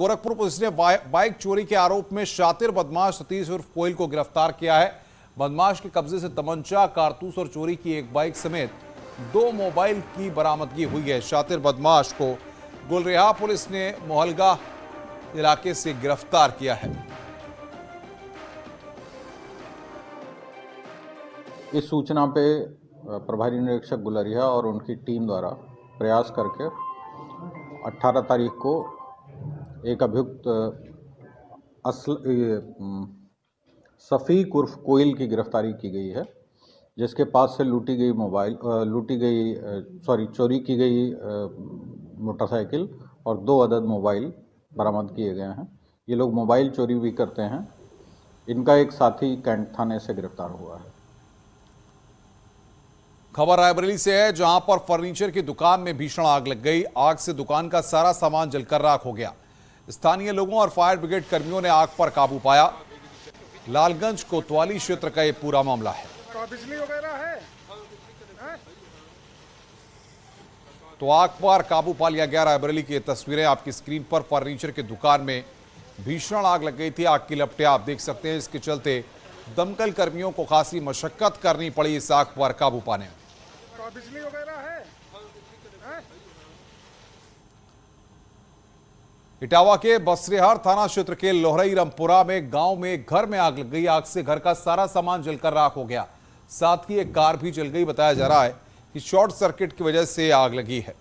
Gorakhpur police ने bike चोरी के आरोप में शातिर बदमाश सतीश उर्फ कोयल को गिरफ्तार किया है। बदमाश के कब्जे से तमंचा, कारतूस और चोरी की एक बाइक समेत 2 मोबाइल की बरामदगी हुई है। शातिर बदमाश को गुलरेहा पुलिस ने मोहलगा इलाके से गिरफ्तार किया है। इस सूचना पे प्रभारी निरीक्षक गुलरिहा और उनकी टीम द्वारा प्रयास करके 18 तारीख को एक अभियुक्त सफ़ीक उर्फ कोयल की गिरफ्तारी की गई है, जिसके पास से चोरी की गई मोटरसाइकिल और 2 अदद मोबाइल बरामद किए गए हैं। ये लोग मोबाइल चोरी भी करते हैं। इनका एक साथी कैंट थाने से गिरफ्तार हुआ है। खबर रायबरेली से है, जहां पर फर्नीचर की दुकान में भीषण आग लग गई। आग से दुकान का सारा सामान जलकर राख हो गया। स्थानीय लोगों और फायर ब्रिगेड कर्मियों ने आग पर काबू पाया। लालगंज कोतवाली क्षेत्र का यह पूरा मामला है। बिजली वगैरह है तो आग पर काबू पा लिया गया। रायबरेली की तस्वीरें आपकी स्क्रीन पर। फर्नीचर की दुकान में भीषण आग लग गई थी। आग की लपटें आप देख सकते हैं। इसके चलते दमकल कर्मियों को खासी मशक्कत करनी पड़ी इस आग पर काबू पाने में। बिजली वगैरह है इटावा के बसरेहर थाना क्षेत्र के लोहरई रामपुरा में गांव में एक घर में आग लग गई। आग से घर का सारा सामान जलकर राख हो गया। साथ ही एक कार भी जल गई। बताया जा रहा है कि शॉर्ट सर्किट की वजह से आग लगी है।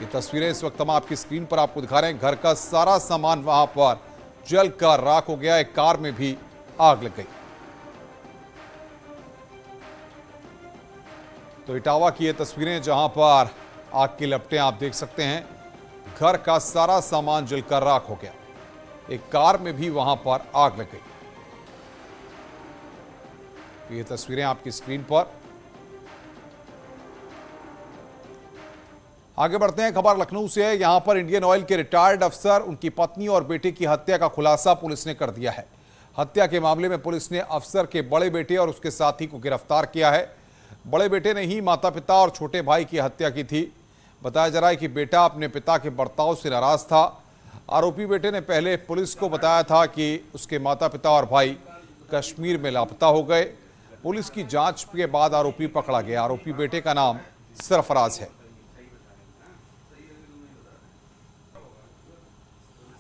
ये तस्वीरें इस वक्त हम आपकी स्क्रीन पर आपको दिखा रहे हैं। घर का सारा सामान वहां पर जलकर राख हो गया। एक कार में भी आग लग गई। तो इटावा की ये तस्वीरें, जहां पर आग की लपटें आप देख सकते हैं। घर का सारा सामान जलकर राख हो गया। एक कार में भी वहां पर आग लग गई। ये तस्वीरें आपकी स्क्रीन पर। आगे बढ़ते हैं। खबर लखनऊ से है। यहां पर इंडियन ऑयल के रिटायर्ड अफसर, उनकी पत्नी और बेटे की हत्या का खुलासा पुलिस ने कर दिया है। हत्या के मामले में पुलिस ने अफसर के बड़े बेटे और उसके साथी को गिरफ्तार किया है। बड़े बेटे ने ही माता पिता और छोटे भाई की हत्या की थी। बताया जा रहा है कि बेटा अपने पिता के बर्ताव से नाराज था। आरोपी बेटे ने पहले पुलिस को बताया था कि उसके माता पिता और भाई कश्मीर में लापता हो गए। पुलिस की जांच के बाद आरोपी पकड़ा गया। आरोपी बेटे का नाम सरफराज है।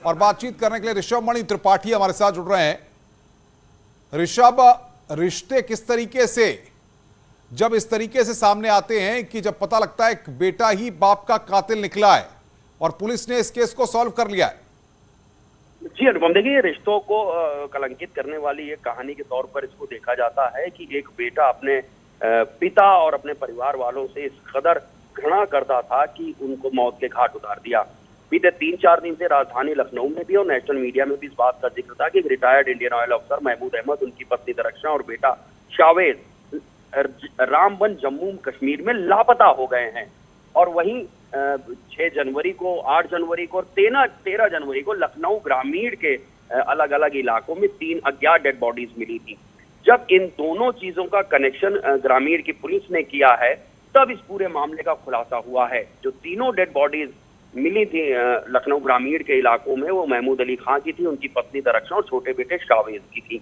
और बातचीत करने के लिए ऋषभ मणि त्रिपाठी हमारे साथ जुड़ रहे हैं। ऋषभ, रिश्ते किस तरीके से, जब इस तरीके से सामने आते हैं कि जब पता लगता है कि बेटा ही बाप का कातिल निकला है और पुलिस ने इस केस को सॉल्व कर लिया है? जी अनुपम, देखिए रिश्तों को कलंकित करने वाली ये कहानी के तौर पर इसको देखा जाता है कि एक बेटा अपने पिता और अपने परिवार वालों से इस कदर घृणा करता था कि उनको मौत के घाट उतार दिया। बीते 3-4 दिन से राजधानी लखनऊ में भी और नेशनल मीडिया में भी इस बात का जिक्र था कि एक रिटायर्ड इंडियन ऑयल अफसर महमूद अहमद, उनकी पत्नी दरक्षा और बेटा शावेद रामबन जम्मू कश्मीर में लापता हो गए हैं। और वहीं 6 जनवरी को, 8 जनवरी को और 13 जनवरी को लखनऊ ग्रामीण के अलग अलग इलाकों में 3 अज्ञात डेड बॉडीज मिली थी। जब इन दोनों चीजों का कनेक्शन ग्रामीण की पुलिस ने किया है, तब इस पूरे मामले का खुलासा हुआ है। जो तीनों डेड बॉडीज मिली थी लखनऊ ग्रामीण के इलाकों में, वो महमूद अली खां की थी, उनकी पत्नी दरक्षा और छोटे बेटे शावेद की थी।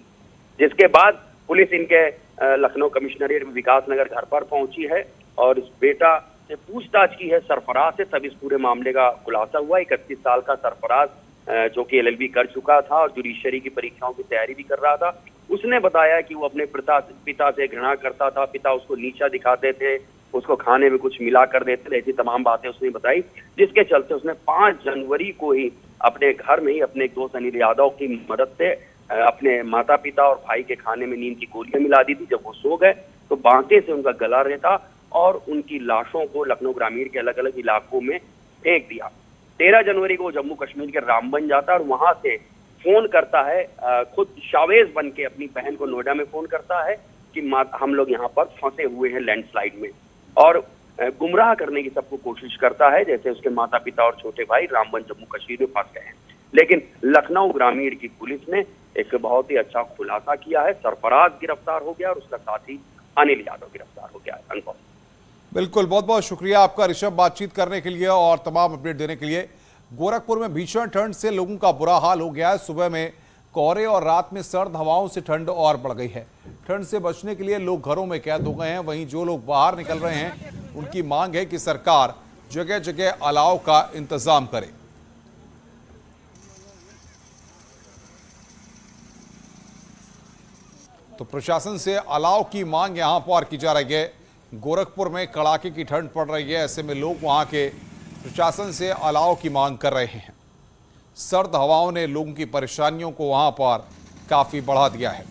जिसके बाद पुलिस इनके लखनऊ कमिश्नरेट विकास नगर घर पर पहुंची है और इस बेटा से पूछताछ की है सरफराज से। तब इस पूरे मामले का खुलासा हुआ। 31 साल का सरफराज, जो कि LLB कर चुका था और जुडिशरी की परीक्षाओं की तैयारी भी कर रहा था, उसने बताया कि वो अपने पिता से घृणा करता था। पिता उसको नीचा दिखाते थे, उसको खाने में कुछ मिला कर देते थे, ऐसी तमाम बातें उसने बताई। जिसके चलते उसने 5 जनवरी को ही अपने घर में ही अपने एक दोस्त अनिल यादव की मदद से अपने माता पिता और भाई के खाने में नींद की गोलियां मिला दी थी। जब वो सो गए तो बांके से उनका गला रेता और उनकी लाशों को लखनऊ ग्रामीण के अलग अलग इलाकों में फेंक दिया। 13 जनवरी को जम्मू कश्मीर के रामबन जाता है और वहां से फोन करता है, खुद शावेज बन के अपनी बहन को नोएडा में फोन करता है कि हम लोग यहाँ पर फंसे हुए हैं लैंडस्लाइड में, और गुमराह करने की सबको कोशिश करता है जैसे उसके माता पिता और छोटे भाई रामबन जम्मू कश्मीर में फंस गए हैं। लेकिन लखनऊ ग्रामीण की पुलिस ने एक बहुत ही अच्छा खुलासा किया है। सरफराज गिरफ्तार हो गया और उसका साथी अनिल यादव गिरफ्तार हो गया है। अनुभव। बिल्कुल, बहुत बहुत शुक्रिया आपका ऋषभ, बातचीत करने के लिए और तमाम अपडेट देने के लिए। गोरखपुर में भीषण ठंड से लोगों का बुरा हाल हो गया है। सुबह में कोहरे और रात में सर्द हवाओं से ठंड और बढ़ गई है। ठंड से बचने के लिए लोग घरों में कैद हो गए हैं। वहीं जो लोग बाहर निकल रहे हैं उनकी मांग है कि सरकार जगह जगह अलाव का इंतजाम करे। तो प्रशासन से अलाव की मांग यहां पर की जा रही है। गोरखपुर में कड़ाके की ठंड पड़ रही है, ऐसे में लोग वहां के प्रशासन से अलाव की मांग कर रहे हैं। सर्द हवाओं ने लोगों की परेशानियों को वहां पर काफी बढ़ा दिया है।